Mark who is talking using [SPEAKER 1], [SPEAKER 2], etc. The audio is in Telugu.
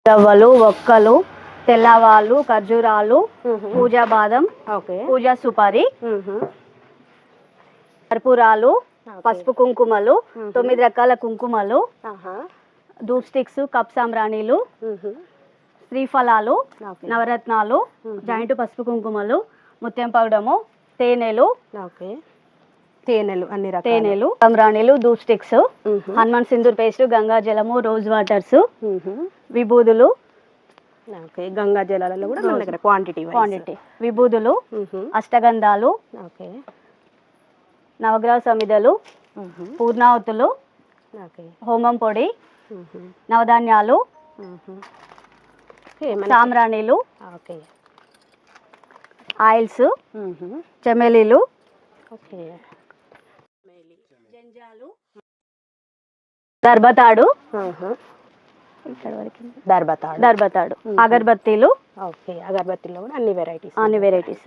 [SPEAKER 1] రవ్వలు, ఒక్కలు, తెల్లవాళ్ళు, ఖర్జూరాలు, పూజా బాదం, పూజా సుపారి, కర్పూరాలు, పసుపు కుంకుమలు, 9 రకాల కుంకుమలు, ధూప్ స్టిక్స్, కప్ సాంబ్రాణీలు, శ్రీఫలాలు, నవరత్నాలు, జాయింట్ పసుపు కుంకుమలు, ముత్యం పౌడము, తేనెలు, తేనెలు, సాంబ్రాణీలు, ధూప్ స్టిక్స్, హనుమాన్ సింధూర్ పేస్ట్, గంగా జలము, రోజ్ వాటర్స్, విభూదులు,
[SPEAKER 2] గంగా జలాలలో కూడా మన దగ్గర క్వాంటిటీ
[SPEAKER 1] విభూదులు, అష్టగంధాలు, నవగ్రహ సమిధలు, పూర్ణావతులు, హోమం పొడి, నవధాన్యాలు, సాంబ్రాణీలు, ఆయిల్స్, చెమెలీలు, జంజాలు, దర్బతాడు, దర్బతాడు, అగరబత్తీలు,
[SPEAKER 2] అగరబత్తీలో కూడా అన్ని వెరైటీస్.